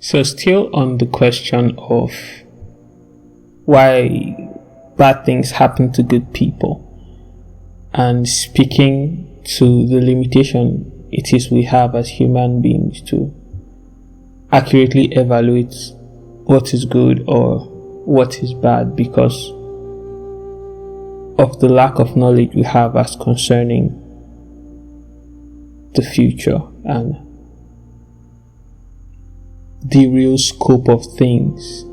So still on the question of why bad things happen to good people, and speaking to the limitation it is we have as human beings to accurately evaluate what is good or what is bad because of the lack of knowledge we have as concerning the future and the real scope of things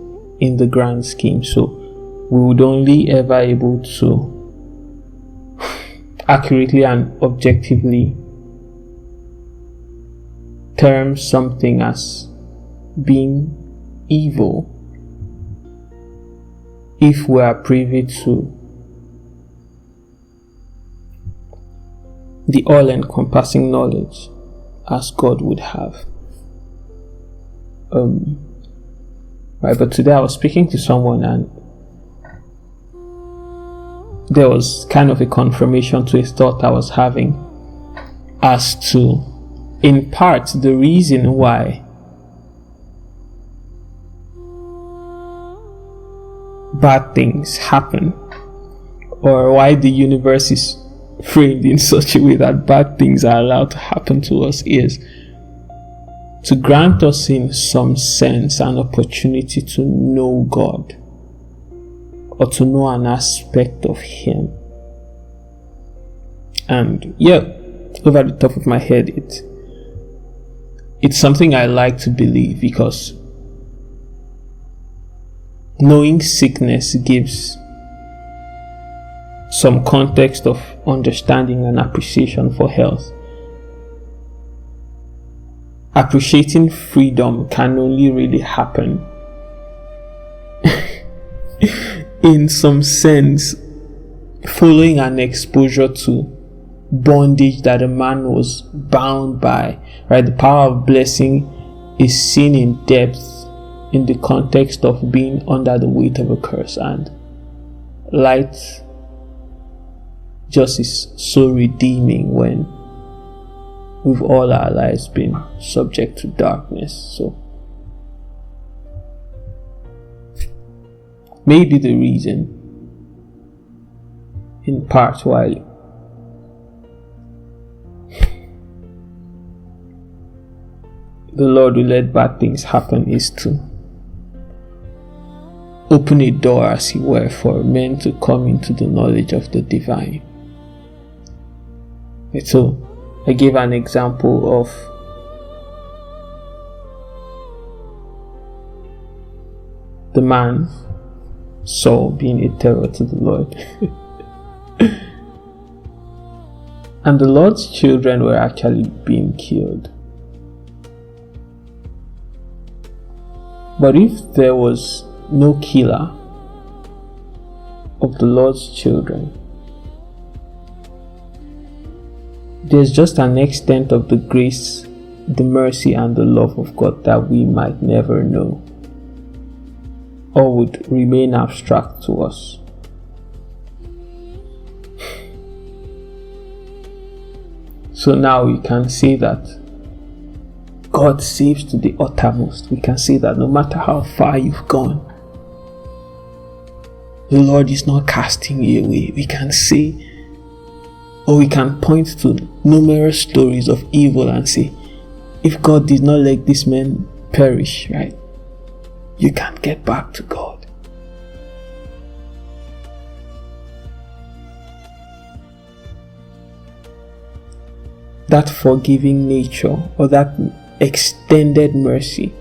in the grand scheme. So we would only ever able to accurately and objectively term something as being evil if we are privy to the all-encompassing knowledge as God would have. Right, but today I was speaking to someone and there was kind of a confirmation to a thought I was having as to, in part, the reason why bad things happen, or why the universe is framed in such a way that bad things are allowed to happen to us, is to grant us in some sense an opportunity to know God or to know an aspect of Him. And over the top of my head, it's something I like to believe because knowing sickness gives some context of understanding and appreciation for health. Appreciating freedom can only really happen in some sense following an exposure to bondage that a man was bound by, right? The power of blessing is seen in depth in the context of being under the weight of a curse, and light just is so redeeming when we've all our lives been subject to darkness. So maybe the reason, in part, why the Lord will let bad things happen is to open a door, as it were, for men to come into the knowledge of the divine. So I gave an example of the man Saul being a terror to the Lord. And the Lord's children were actually being killed. But if there was no killer of the Lord's children, there's just an extent of the grace, the mercy, and the love of God that we might never know, or would remain abstract to us. So now we can say that God saves to the uttermost. We can say that no matter how far you've gone, the Lord is not casting you away. We can say, or we can point to numerous stories of evil and say, if God did not let this man perish, right, you can't get back to God. That forgiving nature, or that extended mercy,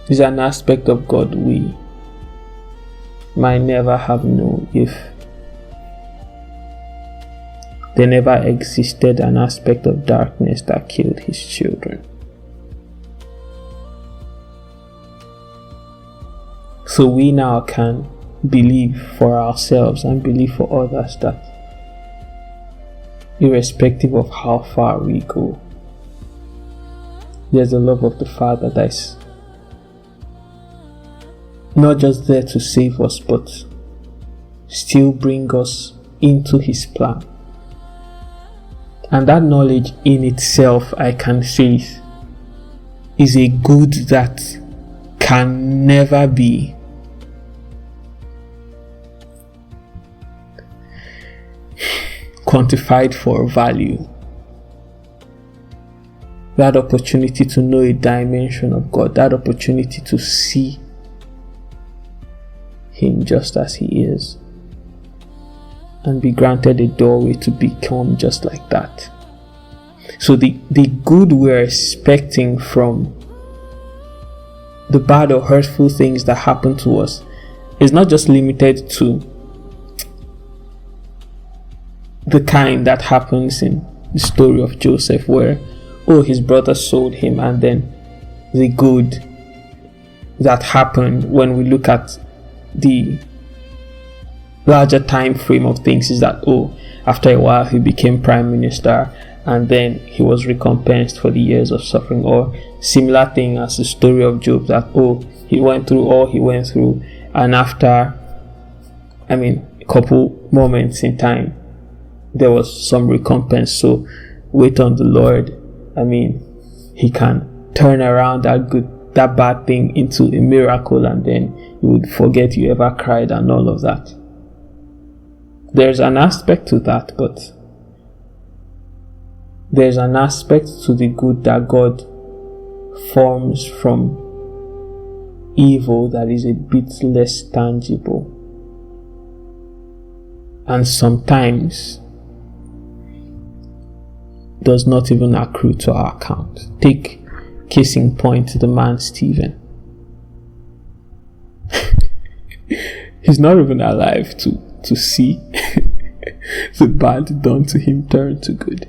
is an aspect of God we might never have known if there never existed an aspect of darkness that killed His children. So we now can believe for ourselves and believe for others that irrespective of how far we go, there's the love of the Father that is not just there to save us, but still bring us into His plan. And that knowledge in itself, I can say, is a good that can never be quantified for value. That opportunity to know a dimension of God, that opportunity to see Him just as He is, and be granted a doorway to become just like that. So the good we're expecting from the bad or hurtful things that happen to us is not just limited to the kind that happens in the story of Joseph, where his brother sold him, and then the good that happened when we look at the larger time frame of things is that after a while he became prime minister, and then he was recompensed for the years of suffering. Or similar thing as the story of Job, that he went through all he went through, and after a couple moments in time there was some recompense. So wait on the Lord. He can turn around that bad thing into a miracle, and then you would forget you ever cried and all of that. There's an aspect to that, but there's an aspect to the good that God forms from evil that is a bit less tangible, and sometimes does not even accrue to our account. Take case in point the man Stephen. He's not even alive to see the bad done to him turn to good.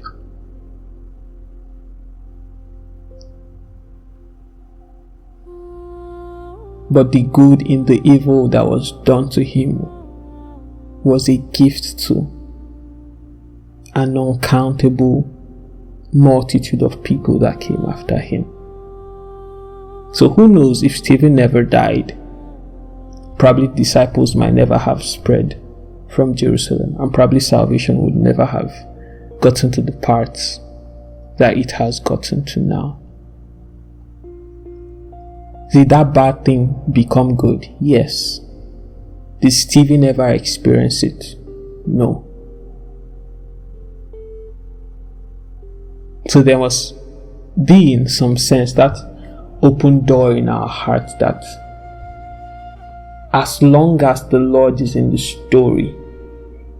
But the good in the evil that was done to him was a gift to an uncountable multitude of people that came after him. So who knows, if Stephen never died, probably disciples might never have spread from Jerusalem, and probably salvation would never have gotten to the parts that it has gotten to now. Did that bad thing become good? Yes. Did Stephen ever experience it? No. So there must be, in some sense, that open door in our hearts that as long as the Lord is in the story,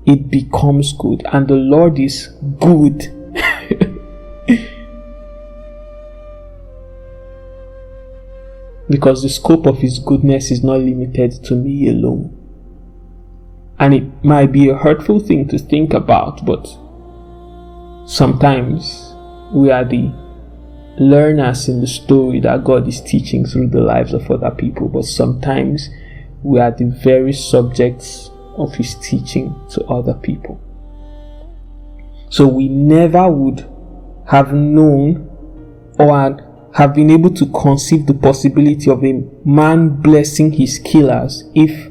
it becomes good, and the Lord is good. Because the scope of His goodness is not limited to me alone. And it might be a hurtful thing to think about, but sometimes we are the learners in the story that God is teaching through the lives of other people, but sometimes we are the very subjects of His teaching to other people. So we never would have known or have been able to conceive the possibility of a man blessing his killers if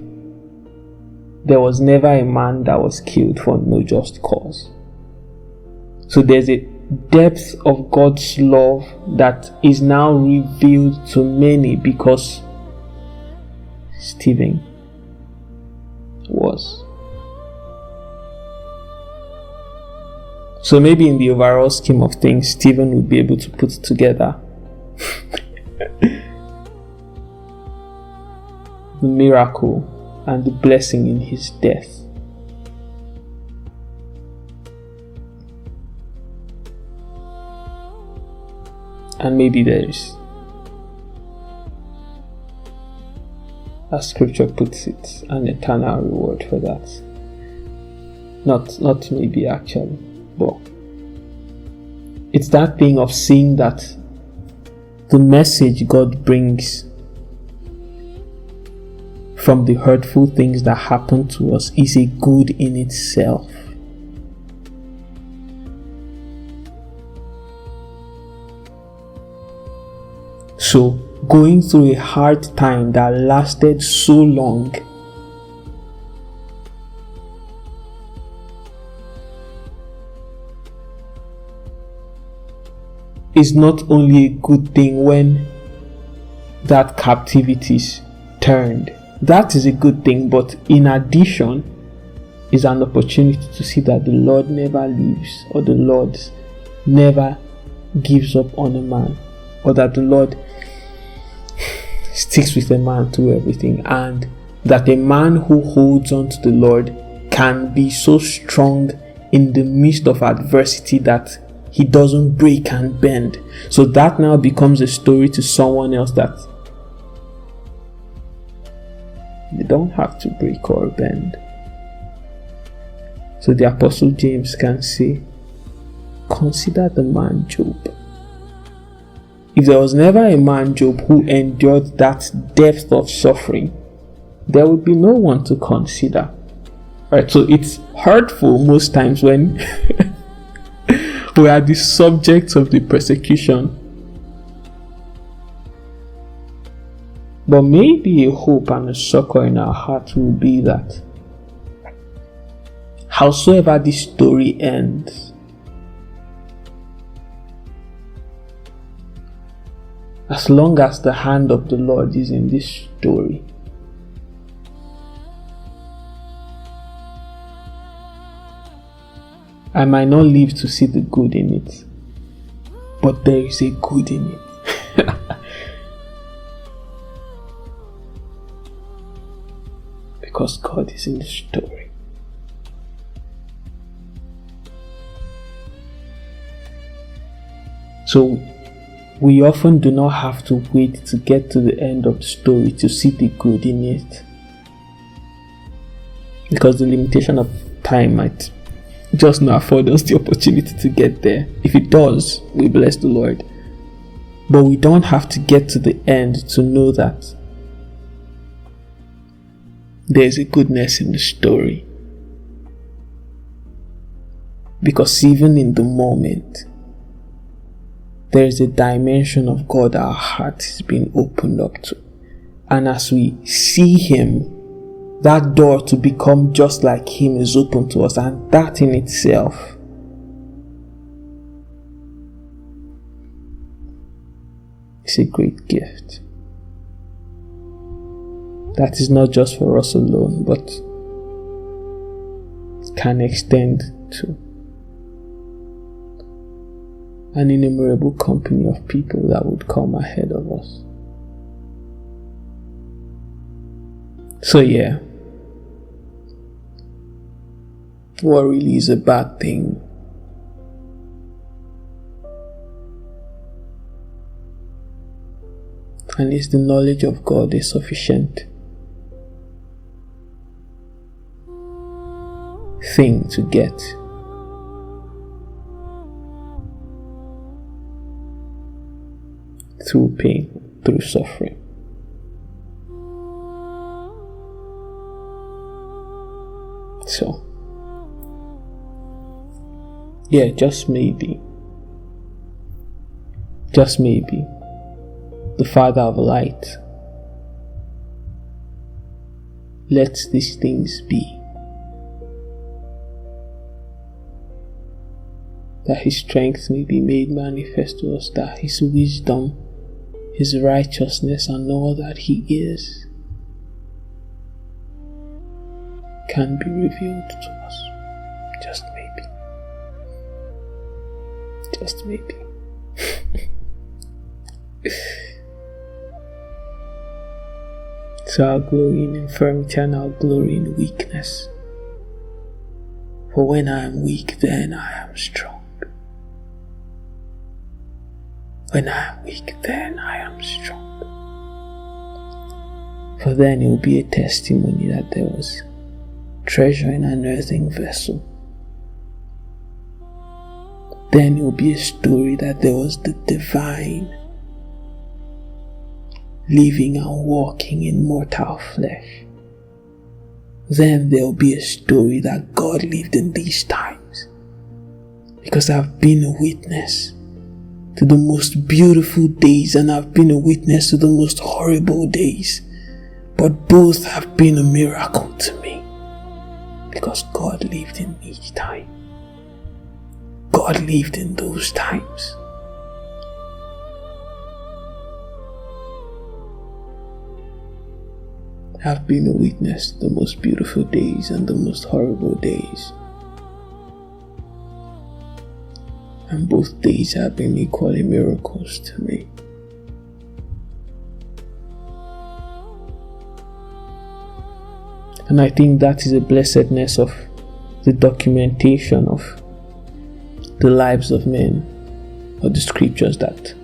there was never a man that was killed for no just cause. So there's a depth of God's love that is now revealed to many because Stephen was. So maybe in the overall scheme of things, Stephen would be able to put together the miracle and the blessing in his death. And maybe there is, as scripture puts it, an eternal reward for that. Not maybe actually, but it's that thing of seeing that the message God brings from the hurtful things that happen to us is a good in itself. So, going through a hard time that lasted so long is not only a good thing when that captivity is turned. That is a good thing, but in addition is an opportunity to see that the Lord never leaves, or the Lord never gives up on a man, or that the Lord sticks with a man through everything, and that a man who holds on to the Lord can be so strong in the midst of adversity that he doesn't break and bend. So that now becomes a story to someone else that you don't have to break or bend. So the Apostle James can say, consider the man Job. If there was never a man Job who endured that depth of suffering, there would be no one to consider. Right? So it's hurtful most times when we are the subjects of the persecution. But maybe a hope and a succor in our heart will be that howsoever this story ends, as long as the hand of the Lord is in this story, I might not live to see the good in it, but there is a good in it. Because God is in the story. So we often do not have to wait to get to the end of the story to see the good in it, because the limitation of time might just not afford us the opportunity to get there. If it does, we bless the Lord. But we don't have to get to the end to know that there's a goodness in the story. Because even in the moment, there is a dimension of God our heart is being opened up to. And as we see Him, that door to become just like Him is open to us, and that in itself is a great gift. That is not just for us alone, but can extend to an innumerable company of people that would come ahead of us. So yeah, what really is a bad thing? And is the knowledge of God a sufficient thing to get? Through pain, through suffering. So, yeah, just maybe, the Father of light lets these things be, that His strength may be made manifest to us, that His wisdom, His righteousness, and all that He is can be revealed to us. Just maybe. Just maybe. So I'll glory in infirmity and I'll glory in weakness. For when I am weak, then I am strong. When I am weak, then I am strong. For then it will be a testimony that there was treasure in an earthen vessel. Then it will be a story that there was the divine living and walking in mortal flesh. Then there will be a story that God lived in these times. Because I've been a witness to the most beautiful days, and I've been a witness to the most horrible days. But both have been a miracle to me. Because God lived in each time. God lived in those times. have been a witness to the most beautiful days and the most horrible days. And both days have been equally miracles to me. And I think that is a blessedness of the documentation of the lives of men, or the scriptures, that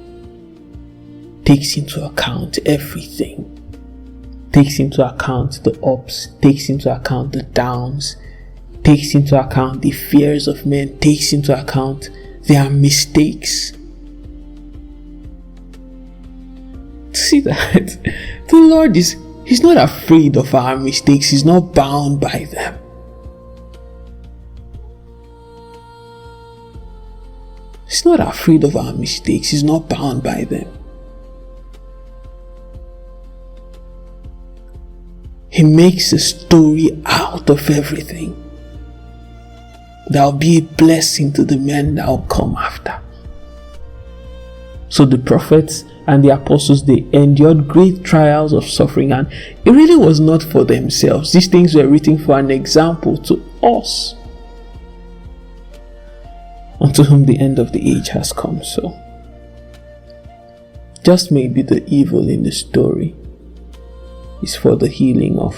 takes into account everything. Takes into account the ups, takes into account the downs, takes into account the fears of men, takes into account their mistakes. See that? The Lord He's not afraid of our mistakes. He's not bound by them. He's not afraid of our mistakes. He's not bound by them. He makes a story out of everything that will be a blessing to the men that will come after. So the prophets and the apostles, they endured great trials of suffering, and it really was not for themselves. These things were written for an example to us, unto whom the end of the age has come. So just maybe the evil in the story is for the healing of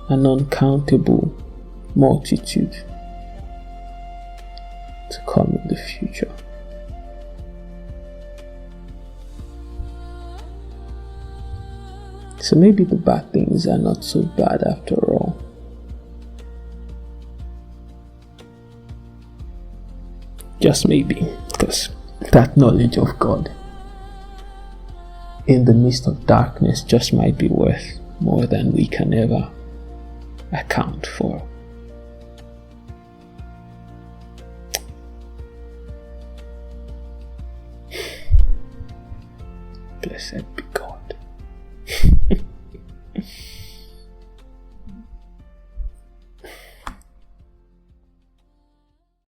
an uncountable multitude to come in the future. So maybe the bad things are not so bad after all. Just maybe, because that knowledge of God in the midst of darkness just might be worth more than we can ever account for. Blessed be God.